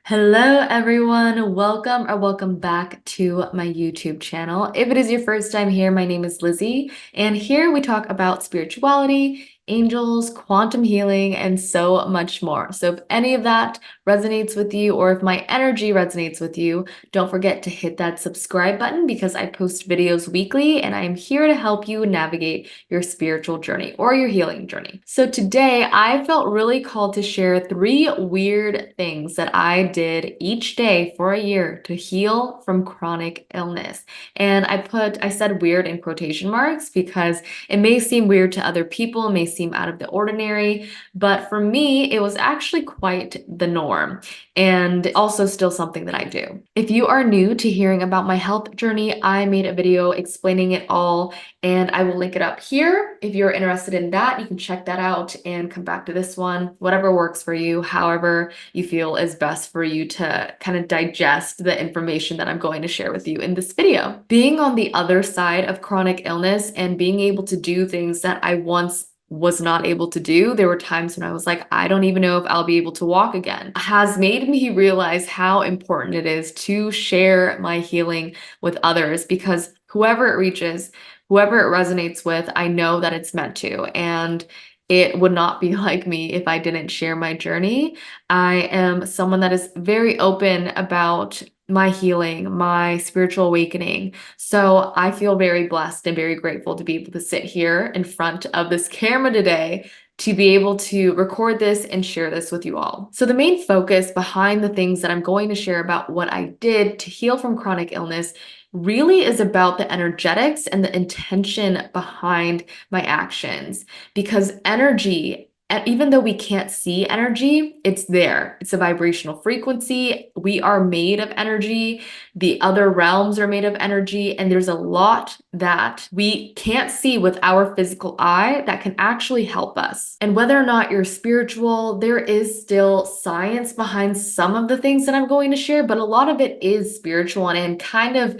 Hello everyone, welcome back to my YouTube channel. If it is your first time here, my name is Lizzie, and here we talk about spirituality, angels, quantum healing, and so much more. So if any of that resonates with you, or if my energy resonates with you, don't forget to hit that subscribe button because I post videos weekly and I am here to help you navigate your spiritual journey or your healing journey. So today I felt really called to share 3 weird things that I did each day for a year to heal from chronic illness. And I said weird in quotation marks because it may seem weird to other people, it may seem out of the ordinary, but for me, it was actually quite the norm and also still something that I do. If you are new to hearing about my health journey, I made a video explaining it all, and I will link it up here. If you're interested in that, you can check that out and come back to this one, whatever works for you, however you feel is best for you to kind of digest the information that I'm going to share with you in this video. Being on the other side of chronic illness and being able to do things that I once was not able to do, there were times when I was like, I don't even know if I'll be able to walk again, has made me realize how important it is to share my healing with others, because whoever it reaches, whoever it resonates with, I know that it's meant to. And it would not be like me if I didn't share my journey. I am someone that is very open about my healing, my spiritual awakening. So I feel very blessed and very grateful to be able to sit here in front of this camera today to be able to record this and share this with you all. So the main focus behind the things that I'm going to share about what I did to heal from chronic illness really is about the energetics and the intention behind my actions. Because energy, even though we can't see energy, it's there. It's a vibrational frequency. We are made of energy. The other realms are made of energy. And there's a lot that we can't see with our physical eye that can actually help us. And whether or not you're spiritual, there is still science behind some of the things that I'm going to share, but a lot of it is spiritual and kind of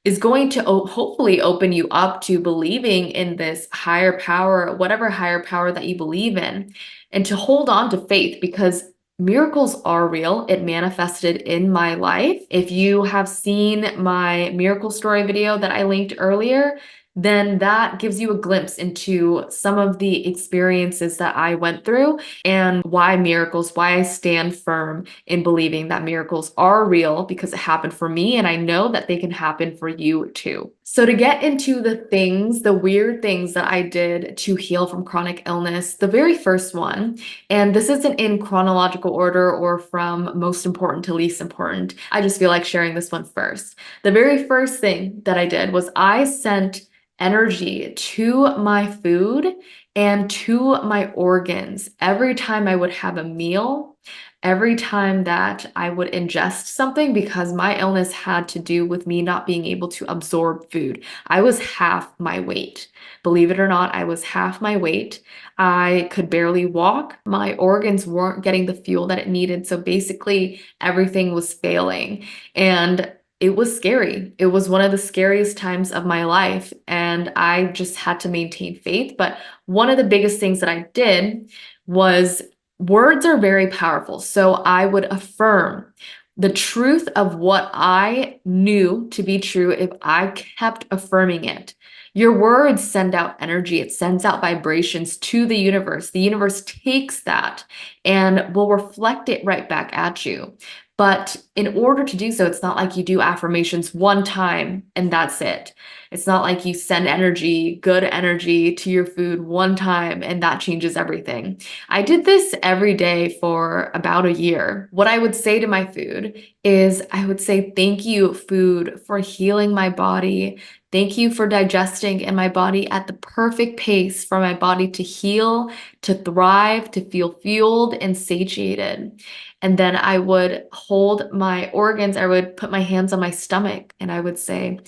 is going to hopefully open you up to believing in this higher power, whatever higher power that you believe in, and to hold on to faith, because miracles are real. It manifested in my life. If you have seen my miracle story video that I linked earlier, then that gives you a glimpse into some of the experiences that I went through and why I stand firm in believing that miracles are real, because it happened for me and I know that they can happen for you too. So to get into the weird things that I did to heal from chronic illness, the very first one, and this isn't in chronological order or from most important to least important, I just feel like sharing this one first. The very first thing that I did was I sent energy to my food and to my organs every time I would have a meal, every time that I would ingest something, because my illness had to do with me not being able to absorb food. I was half my weight. Believe it or not, I was half my weight. I could barely walk. My organs weren't getting the fuel that it needed. So basically, everything was failing. And it was scary. It was one of the scariest times of my life, and I just had to maintain faith. But one of the biggest things that I did was, words are very powerful. So I would affirm the truth of what I knew to be true if I kept affirming it. Your words send out energy, it sends out vibrations to the universe. The universe takes that and will reflect it right back at you. But in order to do so, it's not like you do affirmations one time and that's it. It's not like you send energy, good energy to your food one time and that changes everything. I did this every day for about a year. What I would say to my food is I would say, thank you, food, for healing my body. Thank you for digesting in my body at the perfect pace for my body to heal, to thrive, to feel fueled and satiated. And then I would hold my organs, I would put my hands on my stomach and I would say,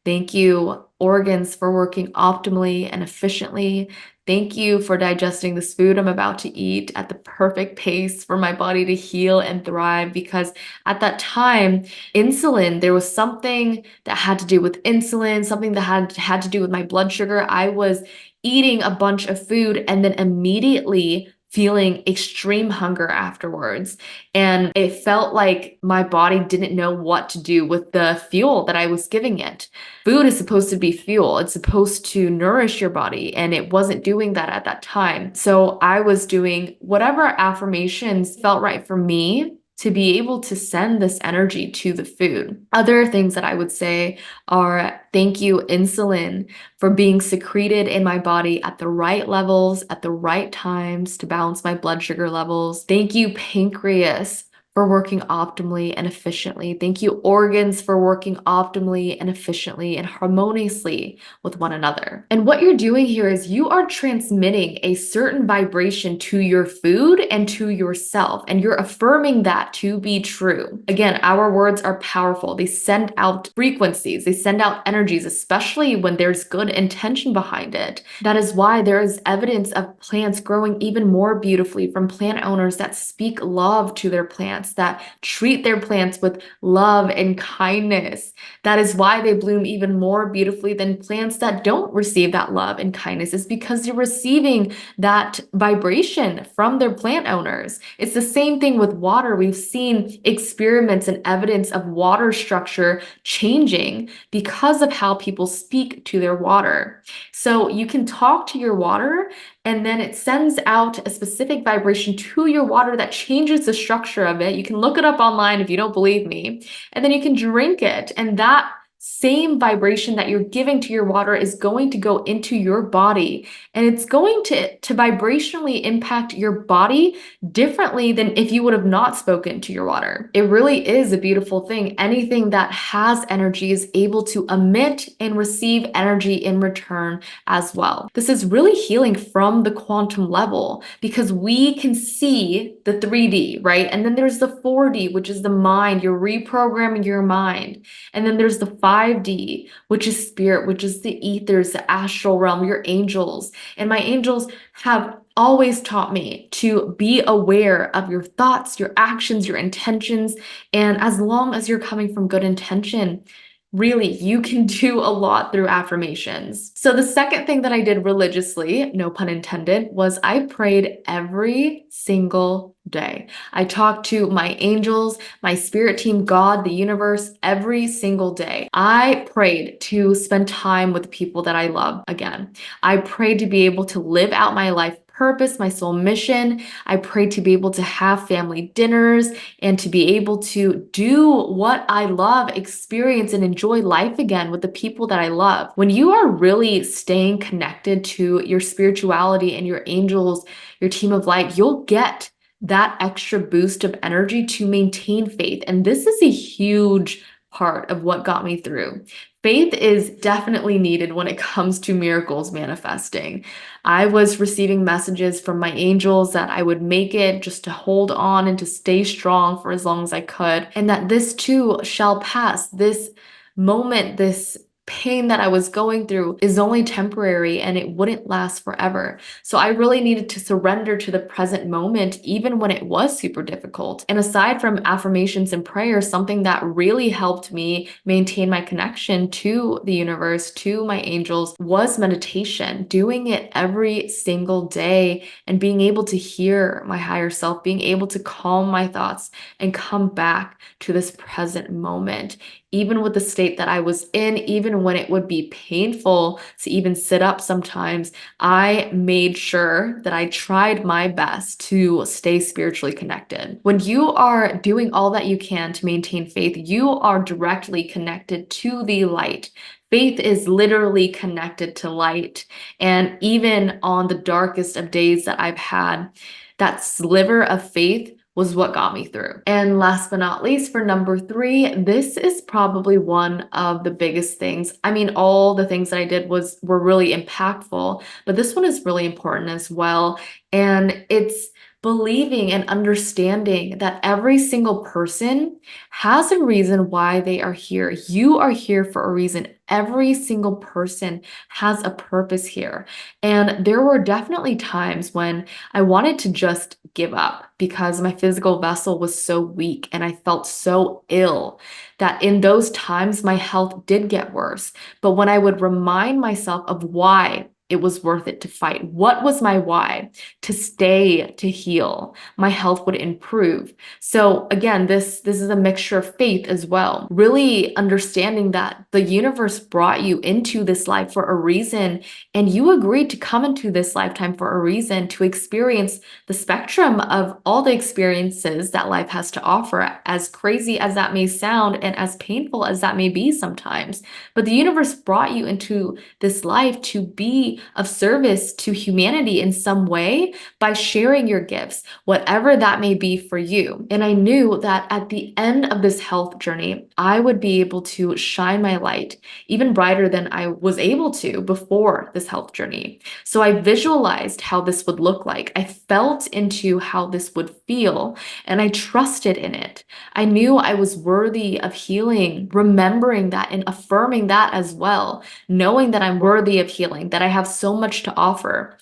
thank you, organs, for working optimally and efficiently. Thank you for digesting this food I'm about to eat at the perfect pace for my body to heal and thrive. Because at that time, insulin, there was something that had to do with insulin, something that had to do with my blood sugar. I was eating a bunch of food and then immediately feeling extreme hunger afterwards. And it felt like my body didn't know what to do with the fuel that I was giving it. Food is supposed to be fuel, it's supposed to nourish your body, and it wasn't doing that at that time. So I was doing whatever affirmations felt right for me to be able to send this energy to the food. Other things that I would say are thank you, insulin, for being secreted in my body at the right levels, at the right times to balance my blood sugar levels. Thank you, pancreas, for working optimally and efficiently. Thank you, organs, for working optimally and efficiently and harmoniously with one another. And what you're doing here is you are transmitting a certain vibration to your food and to yourself, and you're affirming that to be true. Again, our words are powerful. They send out frequencies, they send out energies, especially when there's good intention behind it. That is why there is evidence of plants growing even more beautifully from plant owners that speak love to their plants, that treat their plants with love and kindness. That is why they bloom even more beautifully than plants that don't receive that love and kindness, is because they're receiving that vibration from their plant owners. It's the same thing with water. We've seen experiments and evidence of water structure changing because of how people speak to their water. So you can talk to your water, and then it sends out a specific vibration to your water that changes the structure of it. You can look it up online if you don't believe me, and then you can drink it. And that same vibration that you're giving to your water is going to go into your body, and it's going to vibrationally impact your body differently than if you would have not spoken to your water. It really is a beautiful thing. Anything that has energy is able to emit and receive energy in return as well. This is really healing from the quantum level because we can see the 3D, right? And then there's the 4D, which is the mind. You're reprogramming your mind. And then there's the 5D, which is spirit, which is the ethers, the astral realm, your angels. And my angels have always taught me to be aware of your thoughts, your actions, your intentions. And as long as you're coming from good intention, really, you can do a lot through affirmations. So the second thing that I did religiously, no pun intended, was I prayed every single day. I talked to my angels, my spirit team, God, the universe, every single day. I prayed to spend time with the people that I love again. I prayed to be able to live out my life purpose, my soul mission. I prayed to be able to have family dinners and to be able to do what I love, experience and enjoy life again with the people that I love. When you are really staying connected to your spirituality and your angels, your team of light, you'll get that extra boost of energy to maintain faith. And this is a huge part of what got me through. Faith is definitely needed when it comes to miracles manifesting. I was receiving messages from my angels that I would make it, just to hold on and to stay strong for as long as I could, and that this too shall pass. This moment, this pain that I was going through is only temporary and it wouldn't last forever. So I really needed to surrender to the present moment, even when it was super difficult. And aside from affirmations and prayers, something that really helped me maintain my connection to the universe, to my angels, was meditation. Doing it every single day and being able to hear my higher self, being able to calm my thoughts and come back to this present moment. Even with the state that I was in, even when it would be painful to even sit up sometimes, I made sure that I tried my best to stay spiritually connected. When you are doing all that you can to maintain faith, you are directly connected to the light. Faith is literally connected to light. And even on the darkest of days that I've had, that sliver of faith was what got me through. And last but not least, for number 3, this is probably one of the biggest things. I mean, all the things that I did were really impactful, but this one is really important as well. And it's believing and understanding that every single person has a reason why they are here. You are here for a reason. Every single person has a purpose here. And there were definitely times when I wanted to just give up because my physical vessel was so weak and I felt so ill that in those times my health did get worse. But when I would remind myself of why it was worth it to fight? What was my why? To stay, to heal. My health would improve. So again, this is a mixture of faith as well. Really understanding that the universe brought you into this life for a reason, and you agreed to come into this lifetime for a reason to experience the spectrum of all the experiences that life has to offer, as crazy as that may sound and as painful as that may be sometimes. But the universe brought you into this life to be of service to humanity in some way by sharing your gifts, whatever that may be for you. And I knew that at the end of this health journey, I would be able to shine my light even brighter than I was able to before this health journey. So I visualized how this would look like. I felt into how this would feel, and I trusted in it. I knew I was worthy of healing, remembering that and affirming that as well, knowing that I'm worthy of healing, that I have so much to offer,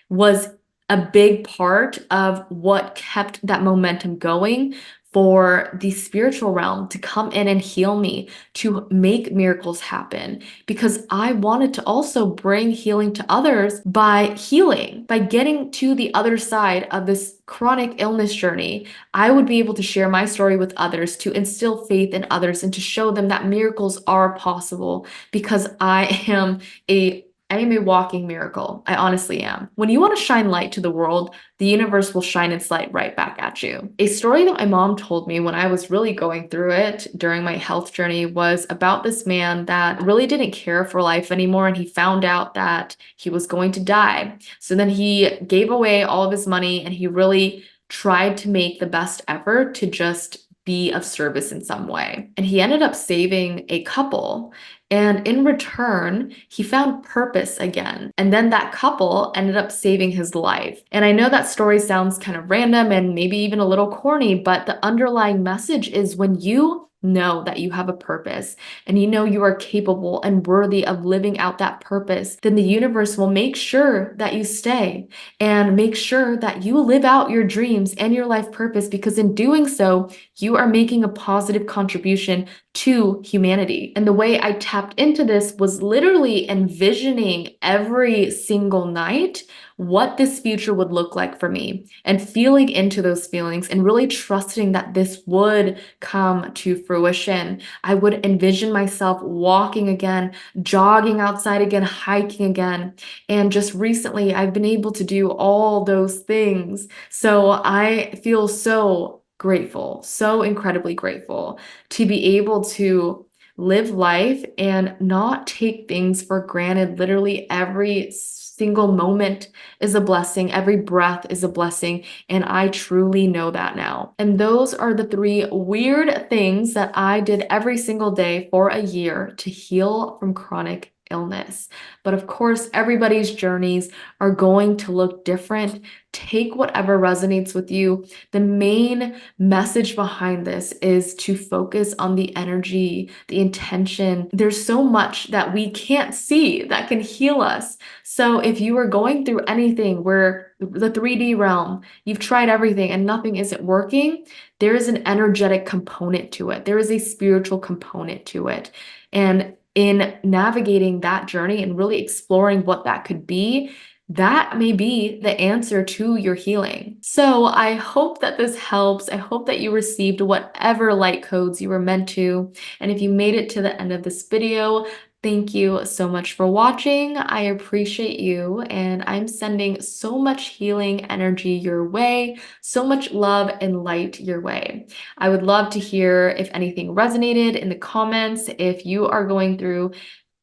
was a big part of what kept that momentum going for the spiritual realm to come in and heal me, to make miracles happen, because I wanted to also bring healing to others by healing, by getting to the other side of this chronic illness journey. I would be able to share my story with others, to instill faith in others, and to show them that miracles are possible, because I am a walking miracle. I honestly am. When you want to shine light to the world, the universe will shine its light right back at you. A story that my mom told me when I was really going through it during my health journey was about this man that really didn't care for life anymore, and he found out that he was going to die. So then he gave away all of his money, and he really tried to make the best effort to just be of service in some way. And he ended up saving a couple. And in return, he found purpose again. And then that couple ended up saving his life. And I know that story sounds kind of random and maybe even a little corny, but the underlying message is when you know that you have a purpose and you know you are capable and worthy of living out that purpose, then the universe will make sure that you stay and make sure that you live out your dreams and your life purpose, because in doing so, you are making a positive contribution to humanity. And the way I tapped into this was literally envisioning every single night what this future would look like for me, and feeling into those feelings and really trusting that this would come to fruition. I would envision myself walking again, jogging outside again, hiking again. And just recently, I've been able to do all those things. So I feel so grateful, so incredibly grateful to be able to live life and not take things for granted. Literally every single moment is a blessing. Every breath is a blessing. And I truly know that now. And those are the 3 weird things that I did every single day for a year to heal from chronic illness. But of course, everybody's journeys are going to look different. Take whatever resonates with you. The main message behind this is to focus on the energy, the intention. There's so much that we can't see that can heal us. So if you are going through anything where the 3D realm, you've tried everything and nothing isn't working, there is an energetic component to it. There is a spiritual component to it. And in navigating that journey and really exploring what that could be, that may be the answer to your healing. So I hope that this helps. I hope that you received whatever light codes you were meant to. And if you made it to the end of this video, thank you so much for watching. I appreciate you, and I'm sending so much healing energy your way, so much love and light your way. I would love to hear if anything resonated in the comments. If you are going through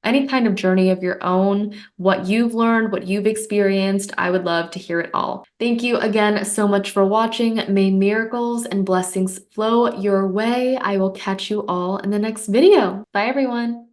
any kind of journey of your own, what you've learned, what you've experienced, I would love to hear it all. Thank you again so much for watching. May miracles and blessings flow your way. I will catch you all in the next video. Bye, everyone.